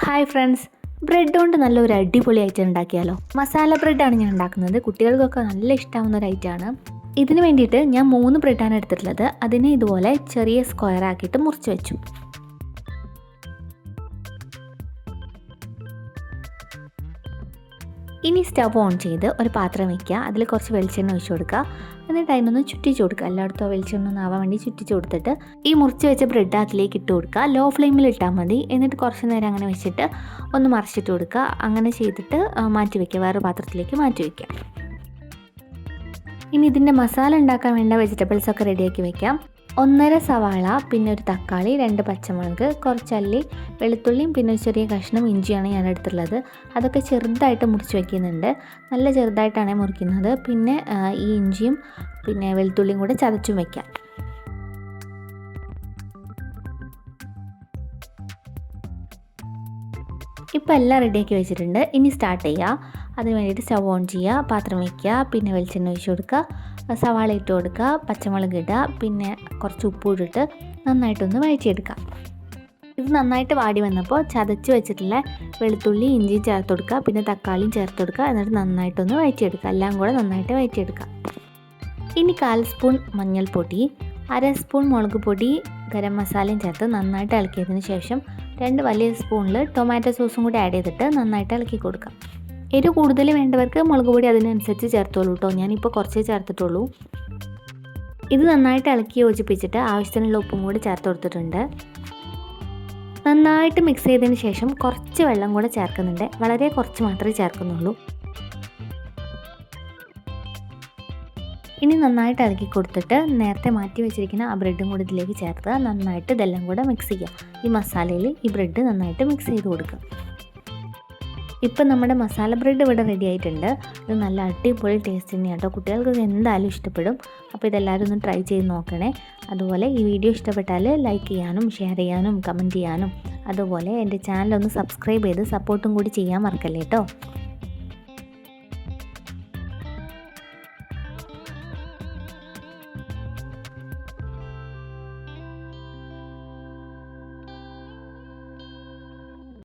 Hi friends, bread കൊണ്ട് നല്ലൊരു അടിപൊളി ഐറ്റം ഉണ്ടാക്കിയാലോ. മസാല ബ്രെഡാണ് ഞാൻ ഉണ്ടാക്കുന്നത്. കുട്ടികൾക്കൊക്കെ നല്ല ഇഷ്ടമാവുന്ന ഒരു ഐറ്റമാണ്. ഇതിന് വേണ്ടിയിട്ട് ഞാൻ 3 ബ്രെഡാണ് എടുത്തിട്ടുള്ളത്. അതിനെ ഇതുപോലെ ചെറിയ സ്ക്വയർ ആക്കിയിട്ട് മുറിച്ച് വെച്ചു. ഇനി സ്റ്റവ് ഓൺ ചെയ്ത് ഒരു പാത്രം വയ്ക്കുക. അതിൽ കുറച്ച് വെളിച്ചെണ്ണ ഒഴിച്ചു കൊടുക്കുക. എന്നിട്ട് അതിനൊന്ന് ചുറ്റിച്ച് കൊടുക്കുക. എല്ലായിടത്തും വെളിച്ചെണ്ണ ഒന്ന് ആവാൻ വേണ്ടി ചുറ്റിച്ച് കൊടുത്തിട്ട് ഈ മുറിച്ച് വെച്ച ബ്രെഡ് അതിലേക്ക് ഇട്ട് കൊടുക്കുക. ലോ ഫ്ലെയിമിൽ ഇട്ടാൽ മതി. എന്നിട്ട് കുറച്ച് നേരം അങ്ങനെ വെച്ചിട്ട് ഒന്ന് മറിച്ചിട്ട് കൊടുക്കുക. അങ്ങനെ ചെയ്തിട്ട് മാറ്റി വയ്ക്കുക, വേറെ പാത്രത്തിലേക്ക് മാറ്റി വയ്ക്കുക. ഇനി ഇതിൻ്റെ മസാല ഉണ്ടാക്കാൻ വേണ്ട വെജിറ്റബിൾസൊക്കെ റെഡിയാക്കി വയ്ക്കാം. 1.5 സവാള, പിന്നെ ഒരു തക്കാളി, 2 പച്ചമുളക്, കുറച്ചല്ലി വെളുത്തുള്ളിയും പിന്നെ ഒരു ചെറിയ കഷ്ണം ഇഞ്ചിയാണ് ഞാൻ എടുത്തുള്ളത്. അതൊക്കെ ചെറുതായിട്ട് മുറിച്ച് വയ്ക്കുന്നുണ്ട്. നല്ല ചെറുതായിട്ടാണ് മുറിക്കുന്നത്. പിന്നെ ഈ ഇഞ്ചിയും പിന്നെ വെളുത്തുള്ളിയും കൂടെ ചതച്ചും വയ്ക്കാം. ഇപ്പോൾ എല്ലാം റെഡിയാക്കി വെച്ചിട്ടുണ്ട്. ഇനി സ്റ്റാർട്ട് ചെയ്യുക. അതിന് വേണ്ടിയിട്ട് സ്റ്റവ് ഓൺ ചെയ്യുക, പാത്രം വയ്ക്കുക, പിന്നെ വെളിച്ചെണ്ണ ഒഴിച്ച് കൊടുക്കുക, സവാള ഇട്ട് കൊടുക്കുക, പച്ചമുളക് ഇടുക, പിന്നെ കുറച്ച് ഉപ്പ് ഇട്ടിട്ട് നന്നായിട്ടൊന്ന് വഴറ്റിയെടുക്കുക. ഇത് നന്നായിട്ട് വാടി വന്നപ്പോൾ ചതച്ച് വെച്ചിട്ടുള്ള വെളുത്തുള്ളി ഇഞ്ചിയും ചേർത്ത് കൊടുക്കുക, പിന്നെ തക്കാളിയും ചേർത്ത് കൊടുക്കുക. എന്നിട്ട് നന്നായിട്ടൊന്ന് വഴറ്റിയെടുക്കുക. എല്ലാം കൂടെ നന്നായിട്ട് വഴറ്റിയെടുക്കുക. ഇനി 1/4 സ്പൂൺ മഞ്ഞൾപ്പൊടി, 1/2 സ്പൂൺ മുളക് പൊടി, ഗരം മസാലയും ചേർത്ത് നന്നായിട്ട് ഇളക്കിയതിന് ശേഷം 2 വലിയ സ്പൂണിൽ ടൊമാറ്റോ സോസും കൂടി ആഡ് ചെയ്തിട്ട് നന്നായിട്ട് ഇളക്കി കൊടുക്കാം. എരിവ് കൂടുതൽ വേണ്ടവർക്ക് മുളക് പൊടി അതിനനുസരിച്ച് ചേർത്തോളൂ കേട്ടോ. ഞാനിപ്പോൾ കുറച്ചേ ചേർത്തിട്ടുള്ളൂ. ഇത് നന്നായിട്ട് ഇളക്കി യോജിപ്പിച്ചിട്ട് ആവശ്യത്തിനുള്ള ഉപ്പും കൂടി ചേർത്ത് കൊടുത്തിട്ടുണ്ട്. നന്നായിട്ട് മിക്സ് ചെയ്തതിന് ശേഷം കുറച്ച് വെള്ളം കൂടെ ചേർക്കുന്നുണ്ട്. വളരെ കുറച്ച് മാത്രമേ ചേർക്കുന്നുള്ളൂ. ഇനി നന്നായിട്ട് ഇളക്കി കൊടുത്തിട്ട് നേരത്തെ മാറ്റി വെച്ചിരിക്കുന്ന ആ ബ്രെഡും കൂടി ഇതിലേക്ക് ചേർത്ത് നന്നായിട്ട് ഇതെല്ലാം കൂടെ മിക്സ് ചെയ്യുക. ഈ മസാലയിൽ ഈ ബ്രെഡ് നന്നായിട്ട് മിക്സ് ചെയ്ത് കൊടുക്കുക. ഇപ്പം നമ്മുടെ മസാല ബ്രെഡ് ഇവിടെ റെഡി ആയിട്ടുണ്ട്. ഇത് നല്ല അടിപൊളി ടേസ്റ്റ് തന്നെയാണ് കേട്ടോ. കുട്ടികൾക്ക് എന്തായാലും ഇഷ്ടപ്പെടും. അപ്പോൾ ഇതെല്ലാവരും ഒന്ന് ട്രൈ ചെയ്ത് നോക്കണേ. അതുപോലെ ഈ വീഡിയോ ഇഷ്ടപ്പെട്ടാൽ ലൈക്ക് ചെയ്യാനും ഷെയർ ചെയ്യാനും കമൻറ്റ് ചെയ്യാനും അതുപോലെ എൻ്റെ ചാനൽ ഒന്ന് സബ്സ്ക്രൈബ് ചെയ്ത് സപ്പോർട്ടും കൂടി ചെയ്യാൻ മറക്കല്ലേ കേട്ടോ.